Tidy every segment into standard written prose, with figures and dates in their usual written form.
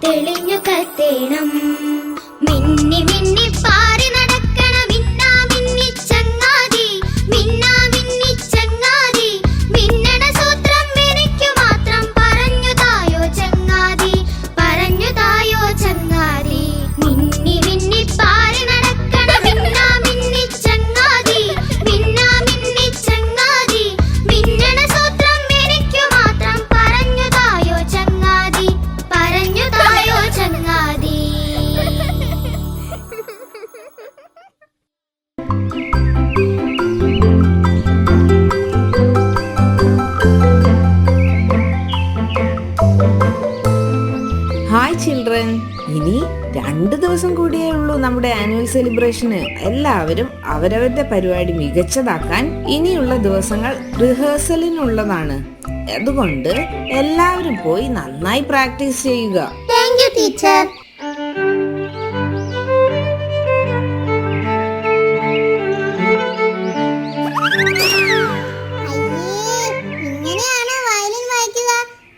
തെളിഞ്ഞു കത്തേണം. മിന്നി മിന്നി പാറി നടക്കണ മിന്നാ മിന്നി ചങ്ങാതി, മിന്നാ മിന്നി ചങ്ങാതി, മിന്നണ സൂത്രം എനിക്കു മാത്രം പറഞ്ഞു തായോ ചങ്ങാതി, പറഞ്ഞു തായോ ചങ്ങാതി. മിന്നി മിന്നി പാറി നടക്കണ മിന്നാ മിന്നി ചങ്ങാതി, മിന്നാ മിന്നി ചങ്ങാതി, മിന്നണ സൂത്രം എനിക്കു മാത്രം പറഞ്ഞു തായോ ചങ്ങാതി, പറഞ്ഞു തായോ ചങ്ങാതി. ഹായ് ചിൽഡ്രൻ, ഇനി 2 ദിവസം കൂടിയേ ഉള്ളൂ നമ്മുടെ ആനുവൽ സെലിബ്രേഷന്. എല്ലാവരും അവരവരുടെ പരിപാടി മികച്ചതാക്കാൻ ഇനിയുള്ള ദിവസങ്ങൾ റിഹേഴ്സലിനുള്ളതാണ്. അതുകൊണ്ട് എല്ലാവരും പോയി നന്നായി പ്രാക്ടീസ് ചെയ്യുക. Thank you teacher. ഇങ്ങനെയാണ് വയലിൻ വായിക്കുക?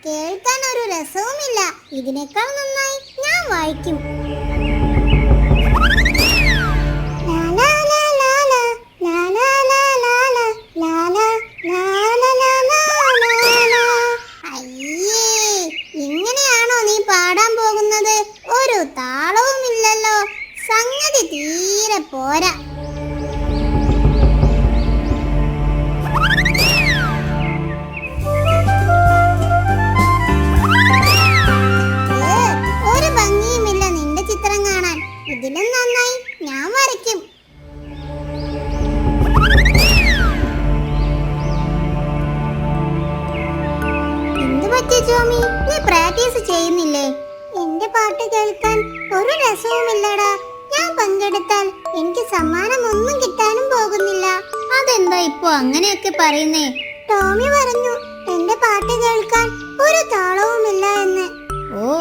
കേൾക്കാൻ ഒരു രസവുമില്ല. ഇതിനേക്കാൾ നന്നായി ഞാൻ വായിക്കും. അയ്യേ, ഇങ്ങനെയാണോ നീ പാടാൻ പോകുന്നത്? ഒരു താളവുമില്ലല്ലോ. സംഗതി തീരെ പോരാ. ഒരു ഭംഗിയുമില്ല നിന്റെ ചിത്രം കാണാൻ. ഇതിലും നന്നായി ഞാൻ വരയ്ക്കും. എന്ത് പറ്റി ജോമി, നീ പ്രാക്ടീസ് ചെയ്യുന്നില്ലേ? എന്റെ പാട്ട് കേൾക്കാൻ ഒരു രസവുമില്ലടാ. ഞാൻ പങ്കെടുത്താൽ എനിക്ക് സമ്മാനം ഒന്നും കിട്ടാനും പോകുന്നില്ല. അതെന്താ ഇപ്പോ അങ്ങനെയൊക്കെ പറയുന്നേ? ടോമി പറഞ്ഞു എന്റെ പാട്ട് കേൾക്കാൻ ഒരു താളവുമില്ല എന്ന്. ഓ,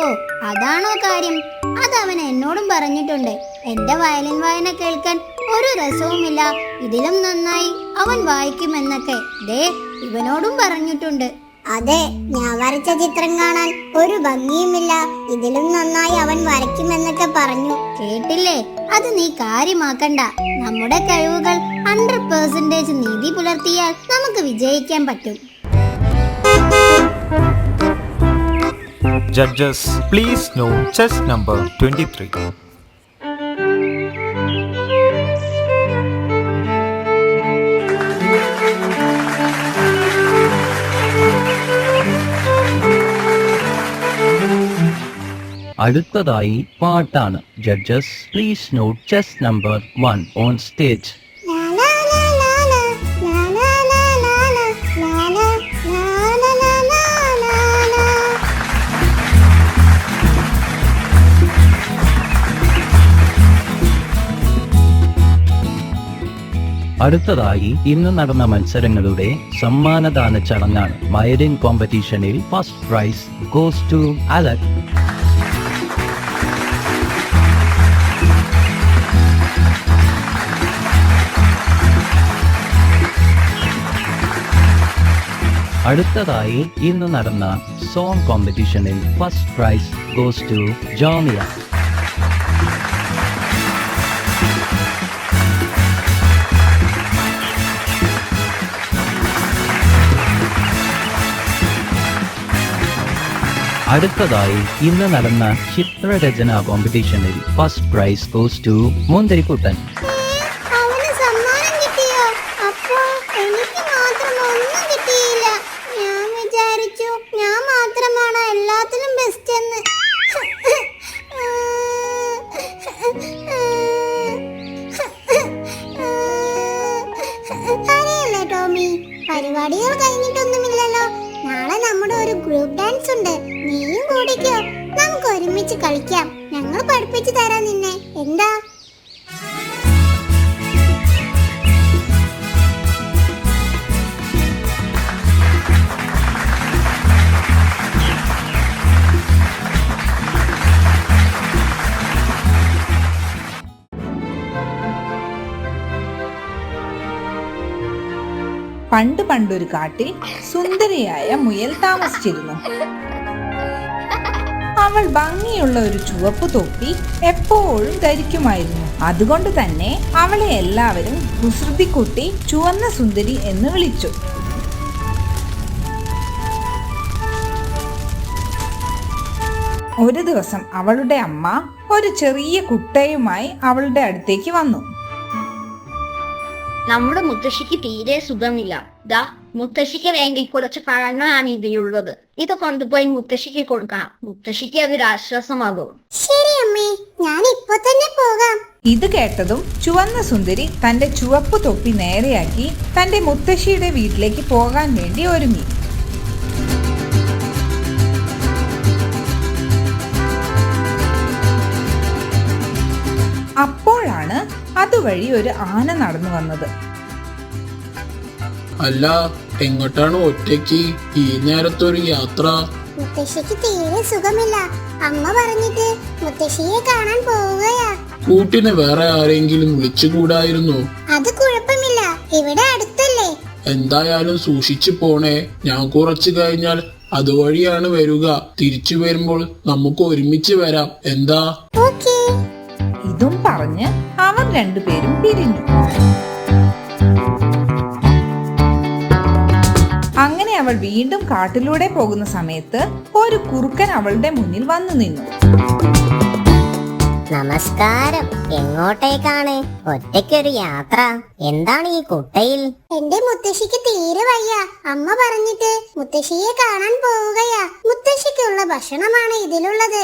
അതാണോ കാര്യം? അതവൻ എന്നോടും പറഞ്ഞിട്ടുണ്ട്. എന്റെ വയലിൻ വായന കേൾക്കാൻ ഒരു രസവുമില്ല, ഇതിലും നന്നായി അവൻ വായിക്കുമെന്നൊക്കെ. ദേ, ഇവനോടും പറഞ്ഞിട്ടുണ്ട്. അതെ, ഞാൻ വരച്ച ചിത്രം കാണാൻ ഒരു ഭംഗിയുമില്ല, ഇതിലും നന്നായി അവൻ വരയ്ക്കുമെന്നൊക്കെ പറഞ്ഞു. കേട്ടില്ലേ? അത് നീ കാര്യമാക്കണ്ട. നമ്മുടെ കഴിവുകൾ 100% നീതി പുലർത്തിയാൽ നമുക്ക് വിജയിക്കാൻ പറ്റും. Judges, please note chess number 23. അടുത്തതായി പാട്ടാണ്. Judges please note chest number 1 on stage. അടുത്തതായി ഇന്ന് നടന്ന മത്സരങ്ങളുടെ സമ്മാനദാന ചടങ്ങാണ്. വയലിൻ കോമ്പറ്റീഷനിൽ first prize goes to Alek. അടുത്തതായി ഇന്ന് നടന്ന സോങ് കോമ്പറ്റീഷനിൽ first prize goes to Jomiya. അടുത്തതായി ഇന്ന് നടന്ന ചിത്രരചന കോമ്പറ്റീഷനിൽ first prize goes to Munthirikuttan. അവന് സമ്മാനം കിട്ടിയോ? അപ്പോ എനിക്ക് മാത്രം ഒന്നും കിട്ടിയില്ല. ഞാൻ വിചാരിച്ചു ഞാൻ മാത്രമാണ് എല്ലാത്തിലും ബെസ്റ്റ് എന്ന്. അറിയല്ലേ ടോമി, പരിപാടികൾ കഴിഞ്ഞിട്ടൊന്നുമില്ലല്ലോ. നാളെ നമ്മുടെ ഒരു ഗ്രൂപ്പ് ഡാൻസ് ഉണ്ട്. നീയും കൂടിക്കോ, നമുക്ക് ഒരുമിച്ച് കളിക്കാം. ഞങ്ങൾ പഠിപ്പിച്ചു തരാം നിന്നെ. എന്താ? പണ്ടൊരു കാട്ടിൽ സുന്ദരിയായ മുയൽ താമസിച്ചിരുന്നു. അവൾ ഭംഗിയുള്ള ഒരു ചുവപ്പ് തൊപ്പി എപ്പോഴും ധരിക്കുമായിരുന്നു. അതുകൊണ്ട് തന്നെ അവളെ എല്ലാവരും കുസൃതിക്കുട്ടി, ചുവന്ന സുന്ദരി എന്ന് വിളിച്ചു. ഒരു ദിവസം അവളുടെ അമ്മ ഒരു ചെറിയ കുട്ടയുമായി അവളുടെ അടുത്തേക്ക് വന്നു. നമ്മുടെ മുത്തശ്ശിക്ക് തീരെ സുഖമില്ല. ദാ മുത്തശ്ശിക്ക് വേണ്ടി കുറച്ച് പഴങ്ങളാണ് ഇതിലുള്ളത്. ഇത് കൊണ്ടുപോയി മുത്തശ്ശിക്ക് കൊടുക്കണം. മുത്തശ്ശിക്ക് അതൊരു ആശ്വാസമാകും. ശരി അമ്മേ, ഞാൻ ഇപ്പൊ തന്നെ പോകാം. ഇത് കേട്ടതും ചുവന്ന സുന്ദരി തന്റെ ചുവപ്പ് തൊപ്പി നേരെയാക്കി തന്റെ മുത്തശ്ശിയുടെ വീട്ടിലേക്ക് പോകാൻ വേണ്ടി ഒരുങ്ങി. അപ്പോഴാണ് അതുവഴി ഒരു ആന നടന്നു വന്നത്. അല്ല, എങ്ങോട്ടാണ് ഒറ്റയ്ക്ക് ഈ നേരത്തൊരു യാത്ര? മുത്തശ്ശിക്ക് തീരെ സുഖമില്ല. അമ്മ പറഞ്ഞിട്ട് മുത്തശ്ശിയെ കാണാൻ പോവുകയാ. കൂട്ടിന് വേറെ ആരെങ്കിലും വിളിച്ചുകൂടായിരുന്നോ? അത് കുഴപ്പമില്ല, ഇവിടെ അടുത്തല്ലേ. എന്തായാലും സൂക്ഷിച്ചു പോണേ. ഞാൻ കുറച്ചു കഴിഞ്ഞാൽ അതുവഴിയാണ് വരിക. തിരിച്ചു വരുമ്പോൾ നമുക്ക് ഒരുമിച്ച് വരാം. എന്താ? ഓക്കേ. ഇതും പറഞ്ഞ് അവർ രണ്ടുപേരും പിരിഞ്ഞു. അങ്ങനെ അവൾ വീണ്ടും കാട്ടിലൂടെ പോകുന്ന സമയത്ത് ഒരു കുറുക്കൻ അവളുടെ മുന്നിൽ വന്നു നിന്നു. നമസ്കാരം. എങ്ങോട്ടേക്കാണ്? ഒറ്റയ്ക്കൊരു യാത്ര. എന്താണ് ഈ കുട്ടയിൽ? എന്റെ മുത്തശ്ശിക്ക് തീരെ വയ്യ. അമ്മ പറഞ്ഞിട്ട് മുത്തശ്ശിയെ കാണാൻ പോവുകയാ. മുത്തശ്ശിക്കുള്ള ഭക്ഷണമാണ് ഇതിലുള്ളത്.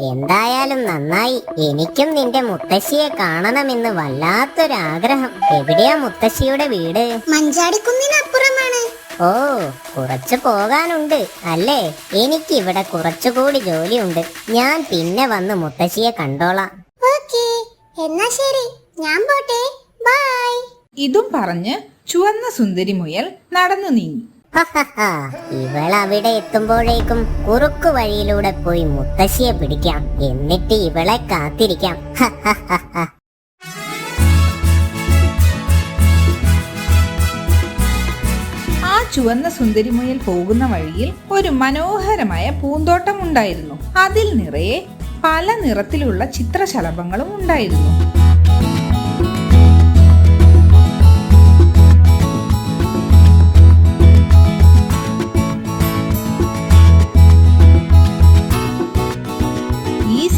എന്തായാലും നന്നായി. എനിക്കും നിന്റെ മുത്തശ്ശിയെ കാണണമെന്ന് വല്ലാത്തൊരാഗ്രഹം. എവിടെയാ മുത്തശ്ശിയുടെ വീട്? മഞ്ചാടിക്കുന്നിനപ്പുറമാണ്. ഓ, കുറച്ചു പോകാനുണ്ട് അല്ലേ? എനിക്കിവിടെ കുറച്ചുകൂടി ജോലിയുണ്ട്. ഞാൻ പിന്നെ വന്ന് മുത്തശ്ശിയെ കണ്ടോളാം. ഓക്കേ, എന്നാ ശരി, ഞാൻ പോട്ടെ. ബൈ. ഇതും പറഞ്ഞ് ചുവന്ന സുന്ദരി മുയൽ നടന്നു നീങ്ങി. ഇവൾ അവിടെ എത്തുമ്പോഴേക്കും കുറുക്കു വഴിയിലൂടെ പോയി മുത്തശ്ശിയെ പിടിക്കാം. എന്നിട്ട് ഇവളെ കാത്തിരിക്കാം. ആ ചുവന്ന സുന്ദരി മുയൽ പോകുന്ന വഴിയിൽ ഒരു മനോഹരമായ പൂന്തോട്ടം ഉണ്ടായിരുന്നു. അതിൽ നിറയെ പല നിറത്തിലുള്ള ചിത്രശലഭങ്ങളും ഉണ്ടായിരുന്നു.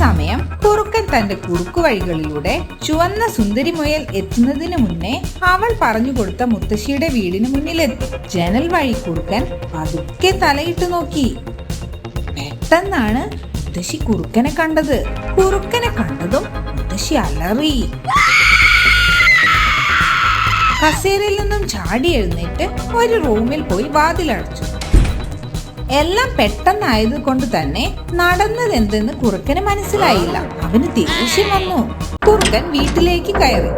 സമയം കുറുക്കൻ തന്റെ കുറുക്കു വഴികളിലൂടെ ചുവന്ന സുന്ദരി മുയൽ എത്തുന്നതിന് മുന്നേ അവൾ പറഞ്ഞു കൊടുത്ത മുത്തശ്ശിയുടെ വീടിന് മുന്നിലെത്തി. ജനൽ വഴി കുറുക്കൻ പതുക്കെ തലയിട്ട് നോക്കി. പെട്ടെന്നാണ് മുത്തശ്ശി കുറുക്കനെ കണ്ടത്. കുറുക്കനെ കണ്ടതും മുത്തശ്ശി അലറി. കസേരയിൽ നിന്നും ചാടി എഴുന്നേറ്റ് ഒരു റൂമിൽ പോയി വാതിലടച്ചു. എല്ലാം പെട്ടെന്നായത് കൊണ്ട് തന്നെ നടന്നതെന്തെന്ന് കുറുക്കന് മനസ്സിലായില്ല. അവന് ദേഷ്യം വന്നു. കുറുക്കൻ വീട്ടിലേക്ക് കയറി.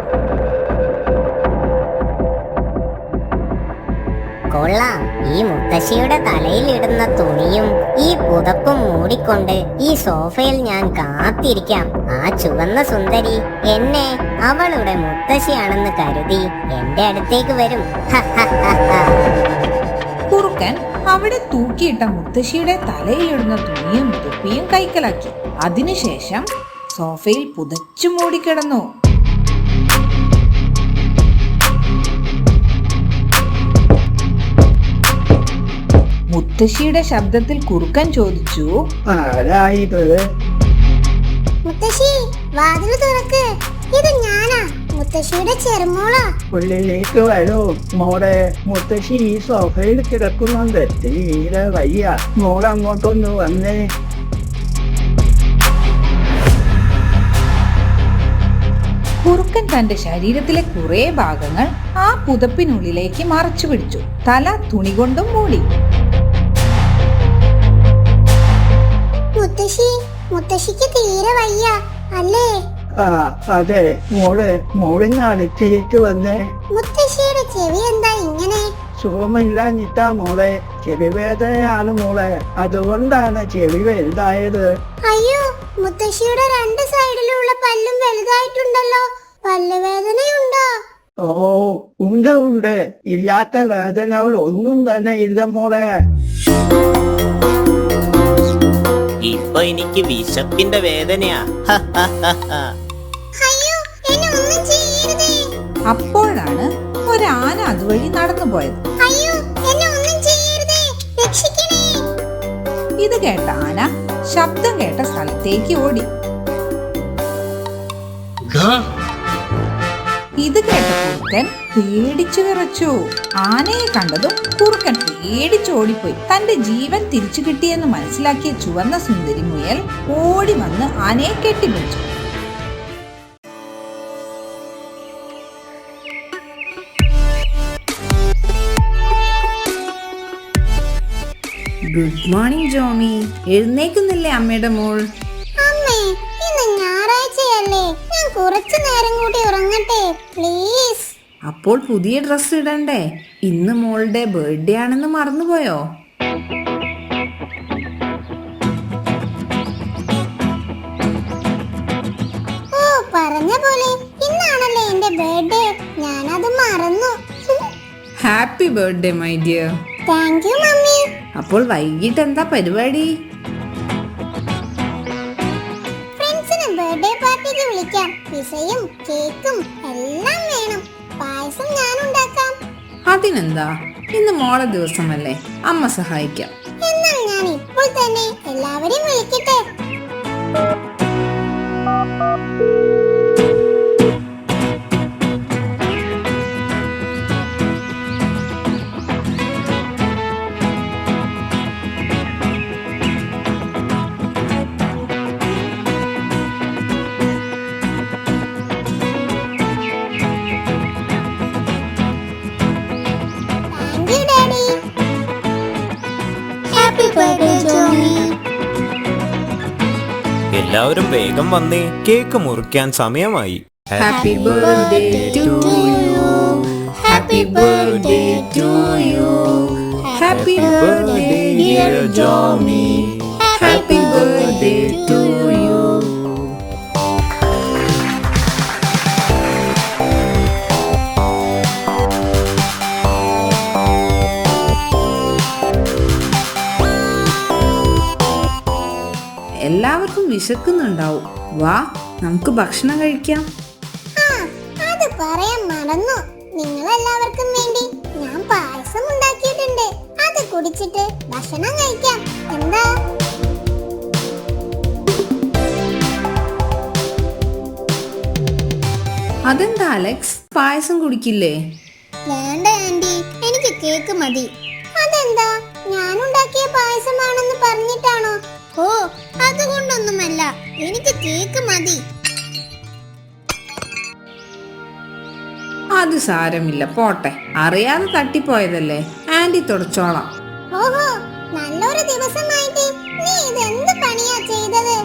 കൊള്ളാം. ഈ മുത്തശ്ശിയുടെ തലയിലിടുന്ന തുണിയും ഈ പുതപ്പും മൂടിക്കൊണ്ട് ഈ സോഫയിൽ ഞാൻ കാത്തിരിക്കാം. ആ ചുവന്ന സുന്ദരി എന്നെ അവളുടെ മുത്തശ്ശിയാണെന്ന് കരുതി എന്റെ അടുത്തേക്ക് വരും. കുറുക്കൻ അവിടെ തൂക്കിയിട്ട മുത്തശ്ശിയുടെ തലയിലിടുന്ന തുണിയും തൊപ്പിയും കൈക്കലാക്കി. അതിനുശേഷം സോഫയിൽ പുതച്ചു മൂടിക്കിടന്നു. മുത്തശ്ശിയുടെ ശബ്ദത്തിൽ കുറുക്കൻ ചോദിച്ചു, ആരായത്? മുത്തശ്ശി, വാതില് തുറക്ക്. ഇത് ഞാനാ, മുത്തശ്ശിയുടെ ചെറുമോളാ. ഉള്ളിലേക്ക് വരൂ മോളെ. മുത്തശ്ശി ഈ സോഫയിൽ കിടക്കുന്നുണ്ട്. തീരെ വയ്യ. മോളങ്ങോട്ടൊന്ന് വന്നേ. കുറുക്കൻ തന്റെ ശരീരത്തിലെ കുറെ ഭാഗങ്ങൾ ആ പുതപ്പിനുള്ളിലേക്ക് മറച്ചു പിടിച്ചു. തല തുണി കൊണ്ടും മൂടി. മുത്തശ്ശി, മുത്തശ്ശിക്ക് തീരെ വയ്യ അല്ലേ? ആ അതെ മോളെ. മോളിന് അടുത്തേക്ക് വന്നേ. മുത്തശ്ശിയുടെ ചെവി എന്താ ഇങ്ങനെ? സുഖമില്ലാഞ്ഞിട്ടാ മോളെ. ചെവി വേദനയാണ് മോളെ. അതുകൊണ്ടാണ് ചെവി വലുതായത്. അയ്യോ, മുത്തശ്ശിയുടെ രണ്ട് സൈഡിലുള്ള പല്ലും വലുതായിട്ടുണ്ടല്ലോ. പല്ലുവേദനയുണ്ടോ? ഓ ഉണ്ട് ഉണ്ട്. ഇല്ലാത്ത വേദനകൾ ഒന്നും തന്നെ ഇല്ല മോളെ. ഇപ്പൊ എനിക്ക് വിശപ്പിന്റെ വേദനയാ. അയ്യോ എന്നെ ഒന്നും ചെയ്യരുതേ. അപ്പോഴാണ് ഒരാന അതുവഴി നടന്നു പോയത്. അയ്യോ എന്നെ ഒന്നും ചെയ്യരുതേ, രക്ഷിക്കണേ. ഇത് കേട്ട ആന ശബ്ദം കേട്ട സ്ഥലത്തേക്ക് ഓടി. ഡാ, ഇത് കേട്ട കുറുക്കൻ പേടിച്ചു വിറച്ചു. ആനയെ കണ്ടതും കുറുക്കൻ പേടിച്ചോടിപ്പോയി. തന്റെ ജീവൻ തിരിച്ചു കിട്ടിയെന്ന് മനസ്സിലാക്കിയ ചുവന്ന സുന്ദരി മുയൽ ഓടി വന്ന് ആനയെ കെട്ടിപ്പിടിച്ചു. Good morning Jomy. എഴുന്നേക്കുന്നില്ലേ അമ്മയുടെ മോൾ? അമ്മേ, ഇന്ന് ഞായറാഴ്ചയല്ലേ, ഞാൻ കുറച്ചു നേരം കൂടി ഉറങ്ങട്ടെ പ്ലീസ്. അപ്പോൾ പുതിയ ഡ്രസ് ഇടണ്ടേ? ഇന്ന് മോളുടെ ബർത്ത്ഡേ ആണെന്ന് മറന്നുപോയോ? ഓ, പറഞ്ഞ പോലെ ഇന്നാണല്ലേ എന്റെ ബർത്ത്ഡേ, ഞാനത് മറന്നു. Happy birthday my dear. Thank you mummy. അപ്പോൾ വൈകിട്ട് എന്താ പരിപാടി? ഫ്രണ്ട്സിന് ബർത്ത്ഡേ പാർട്ടിക്ക് വിളിക്കാം. പിസയും കേക്കും എല്ലാം വേണം. പായസം ഞാൻ ഉണ്ടാക്കാം. അതിനെന്താ, ഇന്ന് മോളെ ദിവസമല്ലേ, അമ്മ സഹായിക്കാം. എന്നാൽ ഞാൻ ഇപ്പോൾ തന്നെ എല്ലാവരെയും വിളിക്കട്ടെ. Thank you daddy. Happy birthday Jomi. എല്ലാവരും വേഗം വന്നേ, കേക്ക് മുറിക്കാൻ സമയമായി. Happy birthday to you. Happy birthday to you. Happy birthday dear Jomi. Happy birthday to you. എല്ലാവർക്കും വിശക്കുന്നുണ്ടാവും. വാ, നമുക്ക് ഭക്ഷണം കഴിക്കാം. ആ, അത് പറയാൻ മറന്നു. നിങ്ങളെല്ലാവർക്കും വേണ്ടി ഞാൻ പായസം ഉണ്ടാക്കിയിട്ടുണ്ട്. അത് കുടിച്ചിട്ട് ഭക്ഷണം കഴിക്കാം. എന്താ? അതെന്താ അലക്സ്, പായസം കുടിക്കില്ലേ? വേണ്ട ആന്റി, എനിക്ക് കേക്ക് മതി. അതെന്താ, ഞാൻ ഉണ്ടാക്കിയ പായസമാണെന്ന് പറഞ്ഞിട്ടാണോ? ഓ, അതുകൊണ്ടൊന്നുമല്ല, എനിക്ക് കേക്ക് മതി. അത് സാരമില്ല, പോട്ടെ. അറിയാതെ തട്ടിപ്പോയതല്ലേ, ആന്റി തുടച്ചോളാം. ഓഹോ, നല്ലൊരു ദിവസമായിട്ട് നീ ഇതെന്ത് പണിയാ ചെയ്തത്?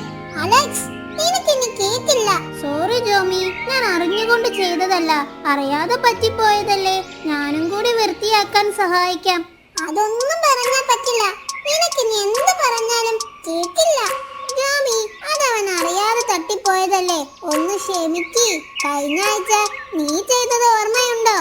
അലക്സ്, എനിക്കിനി കേക്കില്ല. സോറി ജോമി, ഞാൻ അറിഞ്ഞുകൊണ്ട് ചെയ്തതല്ല, അറിയാതെ പറ്റിപ്പോയതല്ലേ. ഞാനും കൂടി വൃത്തിയാക്കാൻ സഹായിക്കാം. അതൊന്നും പറഞ്ഞാൽ പറ്റില്ല. നിനക്കിനി എന്ത് പറഞ്ഞാലും കേക്കില്ല. ജോമി, അതവൻ അറിയാതെ തട്ടിപ്പോയതല്ലേ, ഒന്ന് ക്ഷമിക്ക്. കഴിഞ്ഞ ആഴ്ച നീ ചെയ്തത് ഓർമ്മയുണ്ടോ?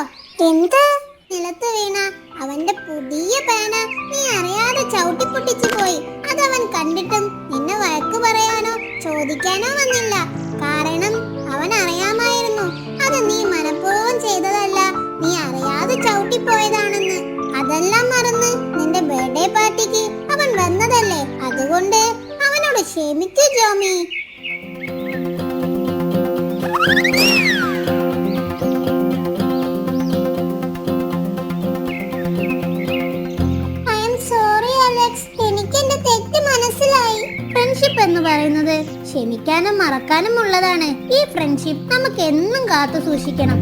എന്ത്? നിലത്ത് വീണ അവന്റെ പുതിയ പേന നീ അറിയാതെ ചവിട്ടിപ്പൊട്ടിച്ചു പോയി. അതവൻ കണ്ടിട്ടും നിന്നെ വഴക്ക് പറയാനോ ചോദിക്കാനോ വന്നില്ല. കാരണം അവൻ അറിയാമായിരുന്നു അത് നീ മനഃപൂർവ്വം ചെയ്തതല്ല, നീ അറിയാതെ ചവിട്ടിപ്പോയതാണെന്ന്. അതെല്ലാം മറന്ന് നിന്റെ ബർത്ത്ഡേ പാർട്ടിക്ക് അവൻ വന്നതല്ലേ, അതുകൊണ്ട് അവനോട് ക്ഷമിക്കൂ Jomi. I am sorry Alex, എനിക്ക് എന്റെ തെറ്റ് മനസ്സിലായി. ഫ്രണ്ട്ഷിപ്പ് എന്ന് പറയുന്നത് ക്ഷമിക്കാനും മറക്കാനും ഉള്ളതാണ്. ഈ ഫ്രണ്ട്ഷിപ്പ് നമുക്ക് എന്നും കാത്തു സൂക്ഷിക്കണം.